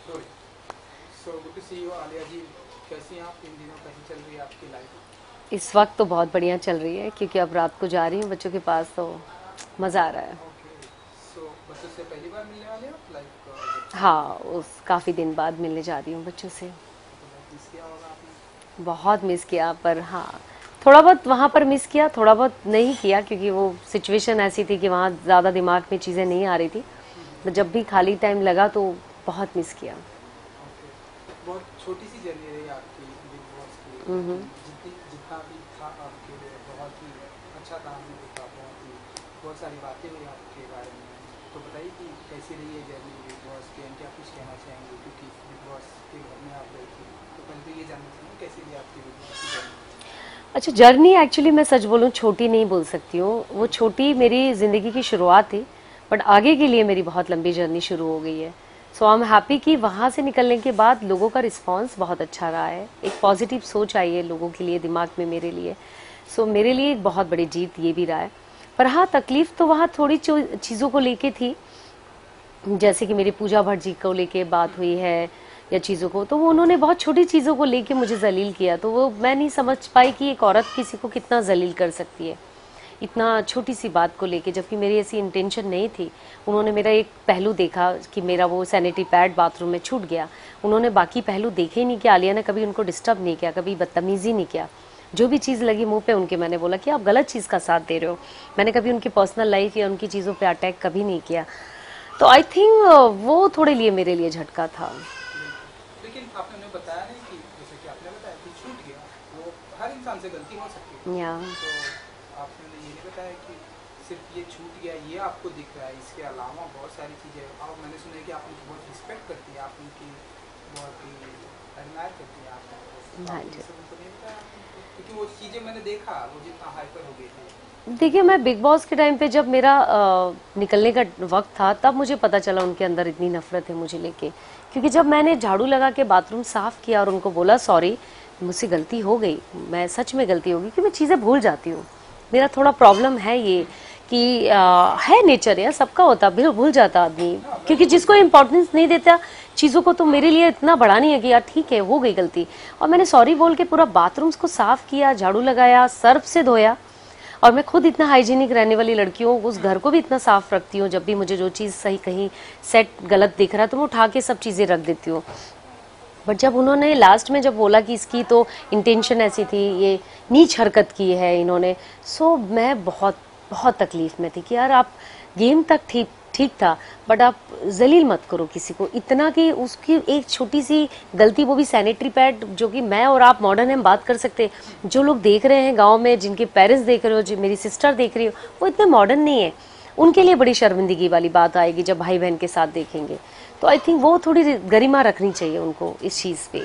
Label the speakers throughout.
Speaker 1: So good to see you Alia ji. कैसी हैं आप? इन दिनों कैसी चल रही है आपकी लाइफ?
Speaker 2: इस वक्त तो बहुत बढ़िया चल रही है क्योंकि अब रात को जा रही हूँ बच्चों के पास, तो मज़ा आ रहा है।
Speaker 1: ओके। सो बच्चों से पहली बार मिलने वाले हो लाइक?
Speaker 2: हाँ, उस काफ़ी दिन बाद मिलने जा रही हूँ बच्चों से।
Speaker 1: मिस किया होगा आपने?
Speaker 2: बहुत मिस किया, पर हाँ, थोड़ा बहुत वहाँ पर मिस किया, थोड़ा बहुत नहीं किया क्योंकि वो सिचुएशन ऐसी थी कि वहाँ ज़्यादा दिमाग में चीज़ें नहीं आ रही थी। तो जब भी खाली टाइम लगा तो बहुत मिस किया।
Speaker 1: ओके। बहुत छोटी सी जर्नी रही आपकी बिग बॉस की,
Speaker 2: हम्म।
Speaker 1: लेकिन जितना भी था आपके लिए बहुत ही अच्छा था। हमने देखा बहुत सारी बातें हुई आपके बारे में। तो बताइए कि कैसी रही है जर्नी बिग बॉस की, क्या कुछ कहना चाहेंगे? क्योंकि बिग बॉस के घर में आप गई थी, तो पहले तो ये जानना चाहेंगे कैसी रही आपकी बिग बॉस की जर्नी?
Speaker 2: अच्छा, जर्नी एक्चुअली मैं सच बोलूँ छोटी नहीं बोल सकती हूँ, वो छोटी मेरी ज़िंदगी की शुरुआत थी, बट आगे के लिए मेरी बहुत लंबी जर्नी शुरू हो गई है। सो आई एम हैप्पी कि वहाँ से निकलने के बाद लोगों का रिस्पांस बहुत अच्छा रहा है। एक पॉजिटिव सोच आई है लोगों के लिए, दिमाग में मेरे लिए। सो मेरे लिए एक बहुत बड़ी जीत ये भी रहा है। पर हाँ, तकलीफ तो वहाँ थोड़ी चीज़ों को लेके थी, जैसे कि मेरी पूजा भट्ट जी को लेके बात हुई है या चीज़ों को, तो वो उन्होंने बहुत छोटी चीज़ों को लेके मुझे जलील किया। तो वो मैं नहीं समझ पाई कि एक औरत किसी को कितना जलील कर सकती है इतना छोटी सी बात को लेके, जबकि मेरी ऐसी इंटेंशन नहीं थी। उन्होंने मेरा एक पहलू देखा कि मेरा वो सैनिटरी पैड बाथरूम में छूट गया, उन्होंने बाकी पहलू देखे ही नहीं कि आलिया ने कभी उनको डिस्टर्ब नहीं किया, कभी बदतमीजी नहीं किया। जो भी चीज़ लगी मुंह पे उनके, मैंने बोला कि आप गलत चीज़ का साथ दे रहे हो। मैंने कभी उनकी पर्सनल लाइफ या उनकी चीज़ों पे अटैक कभी नहीं किया। तो आई थिंक वो थोड़े लिए मेरे लिए झटका था।
Speaker 1: बिल्कुल। लेकिन आपने उन्हें बताया नहीं कि जैसे कि आपने बताया कि छूट गया, वो हर इंसान से गलती हो सकती है।
Speaker 2: या
Speaker 1: तो आपने उन्हें ये नहीं बताया कि सिर्फ ये छूट गया ये आपको दिख रहा है, इसके अलावा बहुत सारी चीज़ें। और मैंने सुना है कि आप उनकी बहुत रिस्पेक्ट करती है, आप उनकी बहुत ही एडमायर करती है आप। तो
Speaker 2: हाँ
Speaker 1: आपने
Speaker 2: जी।
Speaker 1: ये सब उनको नहीं बताया? क्योंकि वो चीज़ें मैंने देखा, वो जितना हाइपर हो गई थी।
Speaker 2: देखिए, मैं बिग बॉस के टाइम पे जब मेरा निकलने का वक्त था, तब मुझे पता चला उनके अंदर इतनी नफरत है मुझे लेके। क्योंकि जब मैंने झाड़ू लगा के बाथरूम साफ किया और उनको बोला सॉरी, मुझसे गलती हो गई, मैं सच में गलती होगी कि मैं चीज़ें भूल जाती हूँ। मेरा थोड़ा प्रॉब्लम है ये कि है नेचर, या सबका होता, बिल्कुल भूल जाता आदमी। क्योंकि जिसको इम्पोर्टेंस नहीं देता चीज़ों को, तो मेरे लिए इतना बड़ा नहीं है कि यार ठीक है हो गई गलती। और मैंने सॉरी बोल के पूरा बाथरूम को साफ किया, झाड़ू लगाया, सर्फ से धोया। और मैं खुद इतना हाइजीनिक रहने वाली लड़की हूँ, उस घर को भी इतना साफ रखती हूँ। जब भी मुझे जो चीज़ सही कहीं सेट गलत दिख रहा है तो मैं उठा के सब चीज़ें रख देती हूँ। बट जब उन्होंने लास्ट में जब बोला कि इसकी तो इंटेंशन ऐसी थी, ये नीच हरकत की है इन्होंने, सो मैं बहुत बहुत तकलीफ में थी कि यार आप गेम तक ठीक ठीक था, बट आप जलील मत करो किसी को इतना कि उसकी एक छोटी सी गलती, वो भी सैनिटरी पैड, जो कि मैं और आप मॉडर्न हम बात कर सकते हैं। जो लोग देख रहे हैं गांव में, जिनके पेरेंट्स देख रहे हो, जो मेरी सिस्टर देख रही हो, वो इतने मॉडर्न नहीं है। उनके लिए बड़ी शर्मिंदगी वाली बात आएगी जब भाई बहन के साथ देखेंगे। तो आई थिंक वो थोड़ी गरिमा रखनी चाहिए उनको इस चीज़ पे।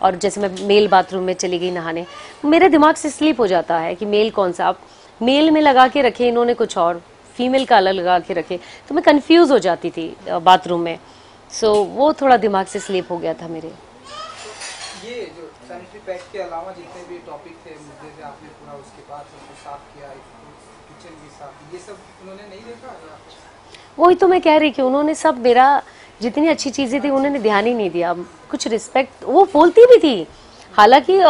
Speaker 2: और जैसे मैं मेल बाथरूम में चली गई नहाने, मेरे दिमाग से स्लिप हो जाता है कि मेल कौन सा, आप मेल में लगा के रखे इन्होंने कुछ और, फीमेल का अलग लगा के रखे, तो मैं कंफ्यूज हो जाती थी बाथरूम में। सो वो थोड़ा दिमाग से स्लिप हो गया था मेरे।
Speaker 1: तो ये जो सैनिटरी पैड के अलावा जितने भी टॉपिक थे, मुद्दे थे, आपने पूरा उसके बाद सबको साफ किया, किचन भी साफ, ये सब उन्होंने नहीं देखा या?
Speaker 2: वही तो मैं कह रही कि उन्होंने सब मेरा, जितनी अच्छी चीजें थी उन्होंने ध्यान ही नहीं दिया। कुछ रिस्पेक्ट वो बोलती भी थी। हालांकि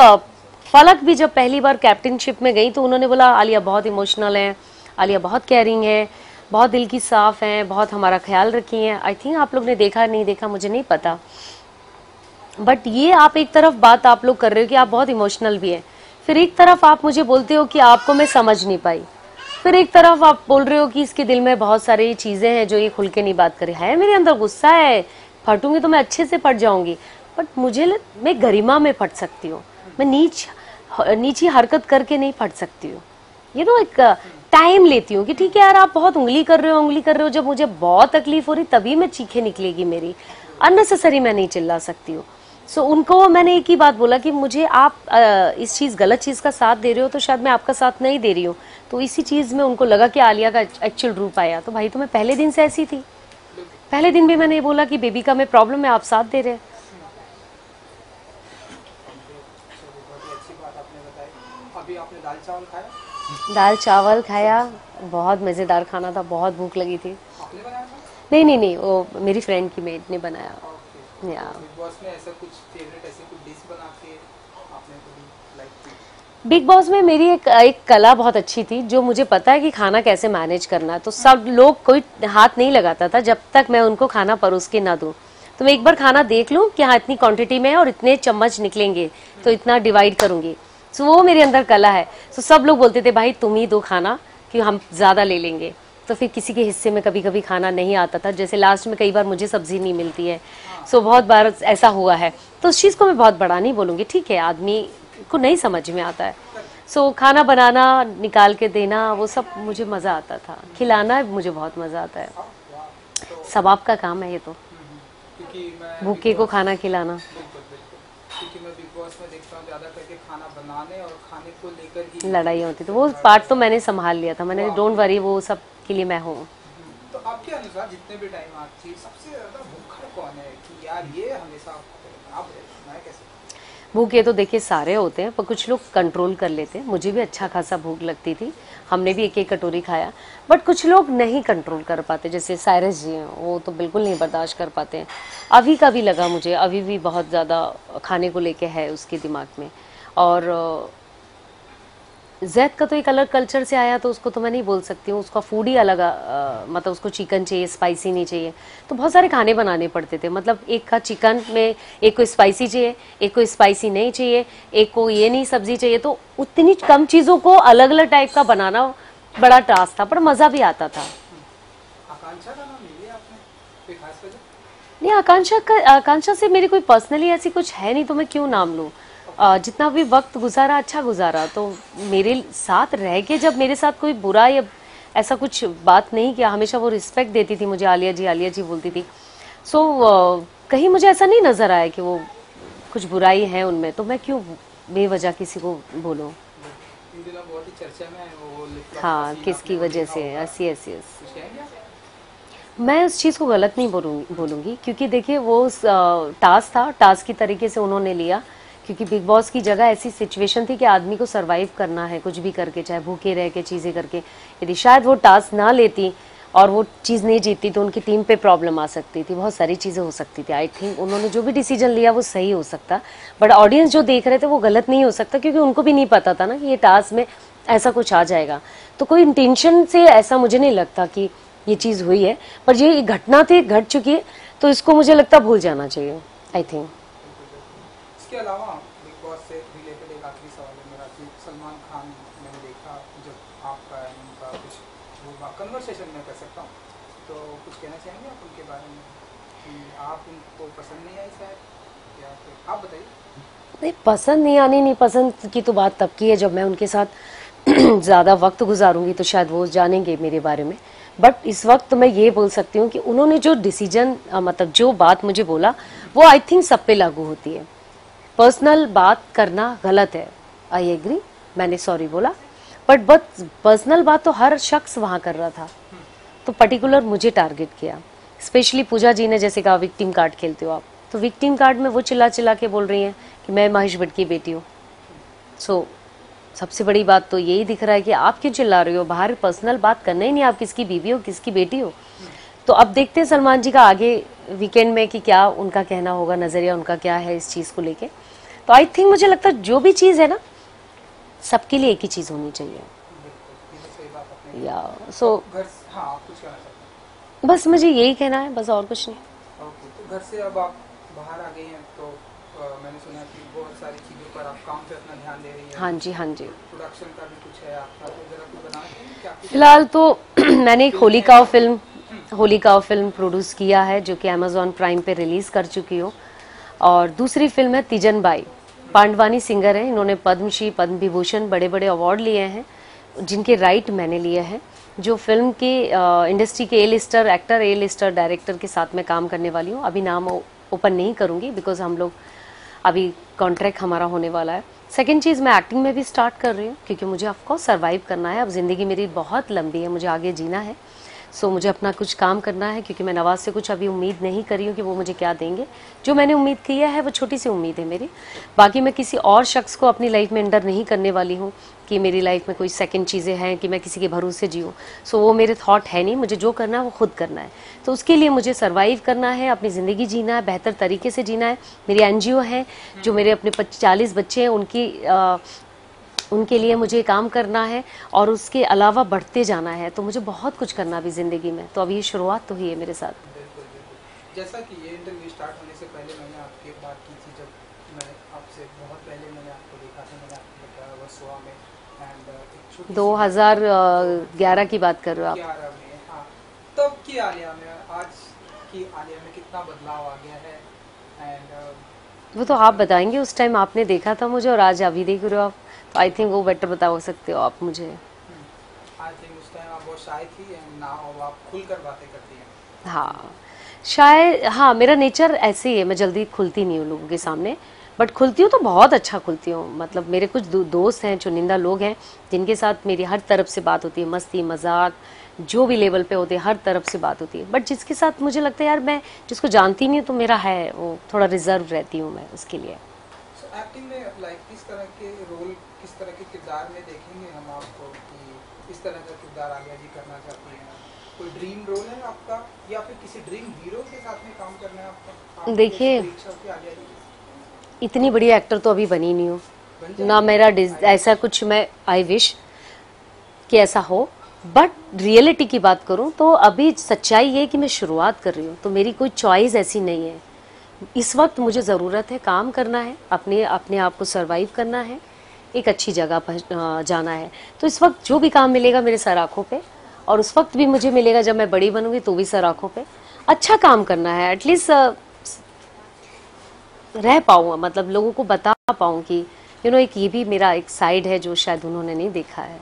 Speaker 2: फलक भी जब पहली बार कैप्टनशिप में गई तो उन्होंने बोला आलिया बहुत इमोशनल है, आलिया बहुत केयरिंग है, बहुत दिल की साफ है, बहुत हमारा ख्याल रखी है। आई थिंक आप लोग ने देखा नहीं देखा मुझे नहीं पता, बट ये आप एक तरफ बात आप लोग कर रहे हो कि आप बहुत इमोशनल भी है, फिर एक तरफ आप मुझे बोलते हो कि आपको मैं समझ नहीं पाई, फिर एक तरफ आप बोल रहे हो कि इसके दिल में बहुत सारी चीजें हैं जो ये खुल के नहीं बात करे। है मेरे अंदर गुस्सा है, फटूंगी तो मैं अच्छे से फट जाऊंगी, बट मैं गरिमा में फट सकती हूँ, मैं नीची हरकत करके नहीं फट सकती हूँ। ये तो एक टाइम लेती हूँ कि ठीक है यार आप बहुत उंगली कर रहे हो, जब मुझे बहुत तकलीफ हो रही तभी मैं चीखे निकलेगी मेरी, अननेसेसरी मैं नहीं चिल्ला सकती हूँ। सो उनको मैंने एक ही बात बोला कि मुझे आप इस चीज़ गलत चीज़ का साथ दे रहे हो तो शायद मैं आपका साथ नहीं दे रही हूँ। तो इसी चीज़ में उनको लगा कि आलिया का एक्चुअल रूप आया। तो भाई तो मैं पहले दिन से ऐसी थी, पहले दिन भी मैंने ये बोला कि बेबी का मैं प्रॉब्लम है, आप साथ दे रहे हैं।
Speaker 1: बहुत ही अच्छी बात आपने बताई। अभी आपने दाल चावल खाया?
Speaker 2: दाल चावल खाया, बहुत मज़ेदार खाना था, बहुत भूख लगी थी।
Speaker 1: आपने बनाया था?
Speaker 2: नहीं नहीं नहीं, वो मेरी फ्रेंड की मेड ने बनाया।
Speaker 1: ओके।
Speaker 2: या
Speaker 1: बिग बॉस में ऐसा कुछ फेवरेट ऐसे कुछ डिश बना के आपने कभी लाइक की?
Speaker 2: बिग बॉस में मेरी एक कला बहुत अच्छी थी, जो मुझे पता है कि खाना कैसे मैनेज करना है। तो सब लोग कोई हाथ नहीं लगाता था जब तक मैं उनको खाना परोस के ना दूं। तो मैं एक बार खाना देख लूं कि हाँ इतनी क्वांटिटी में है और इतने चम्मच निकलेंगे तो इतना डिवाइड करूंगी। सो वो मेरे अंदर कला है। सो सब लोग बोलते थे भाई तुम ही दो खाना कि हम ज्यादा ले लेंगे। तो फिर किसी के हिस्से में कभी कभी खाना नहीं आता था, जैसे लास्ट में कई बार मुझे सब्जी नहीं मिलती है। सो बहुत बार ऐसा हुआ है। तो उस चीज को मैं बहुत बड़ा नहीं बोलूंगी, ठीक है आदमी को नहीं समझ में आता है। सो खाना बनाना, निकाल के देना, वो सब मुझे मजा आता था। खिलाना मुझे बहुत मजा आता है।
Speaker 1: वाह, तो
Speaker 2: सब आपका काम है ये तो,
Speaker 1: क्योंकि मैं
Speaker 2: भूखे
Speaker 1: बिग
Speaker 2: को
Speaker 1: बॉस
Speaker 2: खाना खिलाना।
Speaker 1: बिल्कुल बिल्कुल, क्योंकि मैं बिग बॉस में देखता हूँ ज़्यादा करके खाना बनाने और खाने को लेकर ही
Speaker 2: लड़ाई होती तो वो पार्ट तो मैंने संभाल लिया था। मैंने डोंट वरी, वो सब के लिए मैं हूँ।
Speaker 1: तो आपके अनुसार जितने भी टाइम आप थी सबसे ज़्यादा भूखा कौन है कि यार ये हमेशा आप मैं कैसे?
Speaker 2: भूखे तो देखिए सारे होते हैं, पर कुछ लोग कंट्रोल कर लेते हैं। मुझे भी अच्छा खासा भूख लगती थी, हमने भी एक एक कटोरी खाया। बट कुछ लोग नहीं कंट्रोल कर पाते, जैसे साइरस जी हैं, वो तो बिल्कुल नहीं बर्दाश्त कर पाते हैं। अभी का भी लगा मुझे, अभी भी बहुत ज़्यादा खाने को लेके है उसके दिमाग में। और जैद का तो एक अलग कल्चर से आया, तो उसको तो मैं नहीं बोल सकती हूँ। उसका फूड ही अलग, मतलब उसको चिकन चाहिए, स्पाइसी नहीं चाहिए। तो बहुत सारे खाने बनाने पड़ते थे। मतलब एक का चिकन में, एक को स्पाइसी चाहिए, एक को स्पाइसी नहीं चाहिए, एक को ये नहीं सब्जी चाहिए। तो उतनी कम चीज़ों को अलग अलग टाइप का बनाना बड़ा टास्क था, पर मज़ा भी आता था।
Speaker 1: आकांक्षा का नाम लिया आपने, कोई खास वजह?
Speaker 2: नहीं, आकांक्षा से मेरी कोई पर्सनली ऐसी कुछ है नहीं, तो मैं क्यों नाम लूँ। जितना भी वक्त गुजारा अच्छा गुजारा। तो मेरे साथ रह के जब मेरे साथ कोई बुरा या ऐसा कुछ बात नहीं किया, हमेशा वो रिस्पेक्ट देती थी मुझे। आलिया जी बोलती थी। सो कहीं मुझे ऐसा नहीं नजर आया कि वो कुछ बुराई है उनमें, तो मैं क्यों बेवजह किसी को बोलूँ।
Speaker 1: इन दिनों बहुत ही चर्चा में है वो लिप लॉक का
Speaker 2: हाँ,
Speaker 1: सीन,
Speaker 2: किसकी
Speaker 1: आपने वो
Speaker 2: वजह
Speaker 1: देखा
Speaker 2: से,
Speaker 1: होगा।
Speaker 2: Yes yes yes.
Speaker 1: कुछ कहेंगे आप?
Speaker 2: मैं उस चीज़ को गलत नहीं बोलूंगी, क्योंकि देखिए वो टास्क था, टास्क की तरीके से उन्होंने लिया। क्योंकि बिग बॉस की जगह ऐसी सिचुएशन थी कि आदमी को सरवाइव करना है कुछ भी करके, चाहे भूखे रह के चीज़ें करके। यदि शायद वो टास्क ना लेती और वो चीज़ नहीं जीतती, तो उनकी टीम पे प्रॉब्लम आ सकती थी, बहुत सारी चीज़ें हो सकती थी। आई थिंक उन्होंने जो भी डिसीजन लिया वो सही हो सकता, बट ऑडियंस जो देख रहे थे वो गलत नहीं हो सकता, क्योंकि उनको भी नहीं पता था ना कि ये टास्क में ऐसा कुछ आ जाएगा। तो कोई इंटेंशन से ऐसा मुझे नहीं लगता कि ये चीज़ हुई है, पर ये घटना थी, घट चुकी है, तो इसको मुझे लगता भूल जाना चाहिए, आई थिंक।
Speaker 1: इसके अलावा बिग बॉस से रिलेटेड एक आखिरी सवाल है मेरा कि सलमान खान, मैंने देखा जब आपका उनका कुछ वो कन्वर्सेशन में कर सकता हूँ, तो कुछ कहना चाहेंगे आप उनके बारे में कि आप उनको पसंद नहीं आई शायद, या फिर आप बताइए?
Speaker 2: नहीं, पसंद नहीं आनी, नहीं पसंद की तो बात तब की है जब मैं उनके साथ ज़्यादा वक्त गुजारूंगी, तो शायद वो जानेंगे मेरे बारे में। बट इस वक्त मैं ये बोल सकती हूँ कि उन्होंने जो डिसीजन, मतलब जो बात मुझे बोला, वो आई थिंक सब पे लागू होती है। पर्सनल बात करना गलत है, आई एग्री, मैंने सॉरी बोला। बट पर्सनल बात तो हर शख्स वहाँ कर रहा था, तो पर्टिकुलर मुझे टारगेट किया। स्पेशली पूजा जी ने जैसे कहा विक्टिम कार्ड खेलते हो आप, तो विक्टिम कार्ड में वो चिल्ला चिल्ला के बोल रही हैं कि मैं महेश भट्ट की बेटी हूँ। सो सबसे बड़ी बात तो यही दिख रहा है कि आप क्यों चिल्ला रहे हो, बाहर पर्सनल बात करना ही नहीं, आप किसकी बीवी हो, किसकी बेटी हो। तो अब देखते हैं सलमान जी का आगे वीकेंड में कि क्या उनका कहना होगा, नजरिया उनका क्या है इस चीज को लेके। तो आई थिंक मुझे लगता है जो भी चीज है ना, सबके लिए एक ही चीज होनी चाहिए।
Speaker 1: बिल्कुल, ये तो सही बात आपने
Speaker 2: या सो
Speaker 1: घर हाँ, आप कुछ कहना चाहते
Speaker 2: बस मुझे यही कहना है, बस और कुछ नहीं।
Speaker 1: हैं? ओके, तो घर से अब आप बाहर आ गई हैं, तो मैंने सुना कि बहुत सारी चीज़ों पर आप काम पे अपना ध्यान दे रही हैं।
Speaker 2: हाँ जी, हाँ जी।
Speaker 1: प्रोडक्शन का भी कुछ है आपका, तो जरा कुछ बताना चाहिए क्या कुछ?
Speaker 2: फिलहाल तो मैंने एक होलिका फिल्म प्रोड्यूस किया है, जो कि अमेजॉन प्राइम पे रिलीज कर चुकी हूँ। और दूसरी फिल्म है तीजन बाई। पांडवानी सिंगर हैं, इन्होंने पद्मश्री, पद्म विभूषण, बड़े बड़े अवार्ड लिए हैं, जिनके राइट मैंने लिए हैं। जो फिल्म के इंडस्ट्री के ए लिस्टर एक्टर, ए लिस्टर डायरेक्टर के साथ मैं काम करने वाली हूँ। अभी नाम ओपन नहीं करूँगी, बिकॉज हम लोग अभी कॉन्ट्रैक्ट हमारा होने वाला है। सेकेंड चीज़, मैं एक्टिंग में भी स्टार्ट कर रही हूँ, क्योंकि मुझे ऑफकोर्स सर्वाइव करना है। अब ज़िंदगी मेरी बहुत लंबी है, मुझे आगे जीना है। सो मुझे अपना कुछ काम करना है, क्योंकि मैं नवाज से कुछ अभी उम्मीद नहीं कर रही हूँ कि वो मुझे क्या देंगे। जो मैंने उम्मीद किया है वो छोटी सी उम्मीद है मेरी। बाकी मैं किसी और शख्स को अपनी लाइफ में अंडर नहीं करने वाली हूँ कि मेरी लाइफ में कोई सेकंड चीज़ें हैं कि मैं किसी के भरोसे जीऊँ। सो वो मेरे थॉट है नहीं। मुझे जो करना है वो खुद करना है। तो उसके लिए मुझे सर्वाइव करना है, अपनी ज़िंदगी जीना है, बेहतर तरीके से जीना है। मेरी NGO है, जो मेरे अपने 40 बच्चे हैं उनके लिए मुझे काम करना है, और उसके अलावा बढ़ते जाना है। तो मुझे बहुत कुछ करना भी ज़िंदगी में। तो अभी ये शुरुआत तो हुई है मेरे साथ।
Speaker 1: बिल्कुल बिल्कुल। जैसा कि ये इंटरव्यू स्टार्ट होने से पहले मैंने आपकी बात की थी, जब मैं आपसे बहुत पहले मैंने आपको देखा था, मैंने आपको बताया वर्सोवा में, एंड एक छोटी
Speaker 2: 2011 की बात कर रहे हो आप?
Speaker 1: 11 में, हाँ। तब की आलिया में आज की आलिया में कितना बदलाव आ गया है? एंड
Speaker 2: वो तो आप बताएंगे। उस टाइम आपने देखा था मुझे और आज अभी देख रहे हो आप, तो आई थिंक वो बेटर बता सकते हो आप मुझे।
Speaker 1: आई थिंक उस टाइम आप बहुत शाय थी, एंड नाउ आप खुलकर बातें करती हैं।
Speaker 2: हाँ, शायद हाँ, मेरा नेचर ऐसे ही है। मैं जल्दी खुलती नहीं हूँ लोगों के सामने, बट खुलती हूँ तो बहुत अच्छा खुलती हूँ। मतलब मेरे कुछ दोस्त हैं, चुनिंदा लोग हैं, जिनके साथ मेरी हर तरफ से बात होती है, मस्ती मजाक जो भी लेवल पे होते हैं, हर तरफ से बात होती है। बट जिसके साथ मुझे लगता है यार मैं जिसको जानती नहीं हूँ, तो मेरा है वो थोड़ा रिजर्व रहती हूँ मैं उसके लिए।
Speaker 1: एक्टिंग में लाइक किस तरह के रोल, किस तरह के किरदार में देखेंगे हम आपको कि इस तरह का किरदार आलिया जी करना चाहती हैं? कोई ड्रीम रोल है आपका, या फिर किसी ड्रीम हीरो के साथ में काम करना है आपका?
Speaker 2: देखिए,
Speaker 1: आलिया जी
Speaker 2: इतनी बड़ी एक्टर तो अभी बनी नहीं हूँ
Speaker 1: बन
Speaker 2: ना। मेरा ऐसा कुछ, मैं आई विश कि ऐसा हो, बट रियलिटी की बात करूं तो अभी सच्चाई ये कि मैं शुरुआत कर रही हूँ, तो मेरी कोई चॉइस ऐसी नहीं है। इस वक्त मुझे ज़रूरत है काम करना है, अपने अपने आप को सरवाइव करना है, एक अच्छी जगह पर जाना है। तो इस वक्त जो भी काम मिलेगा मेरे सर आँखों पे, और उस वक्त भी मुझे मिलेगा जब मैं बड़ी बनूंगी तो भी सर आँखों पे। अच्छा काम करना है, एटलीस्ट रह पाऊँ, मतलब लोगों को बता पाऊँ कि एक ये भी मेरा एक साइड है जो शायद उन्होंने नहीं देखा है।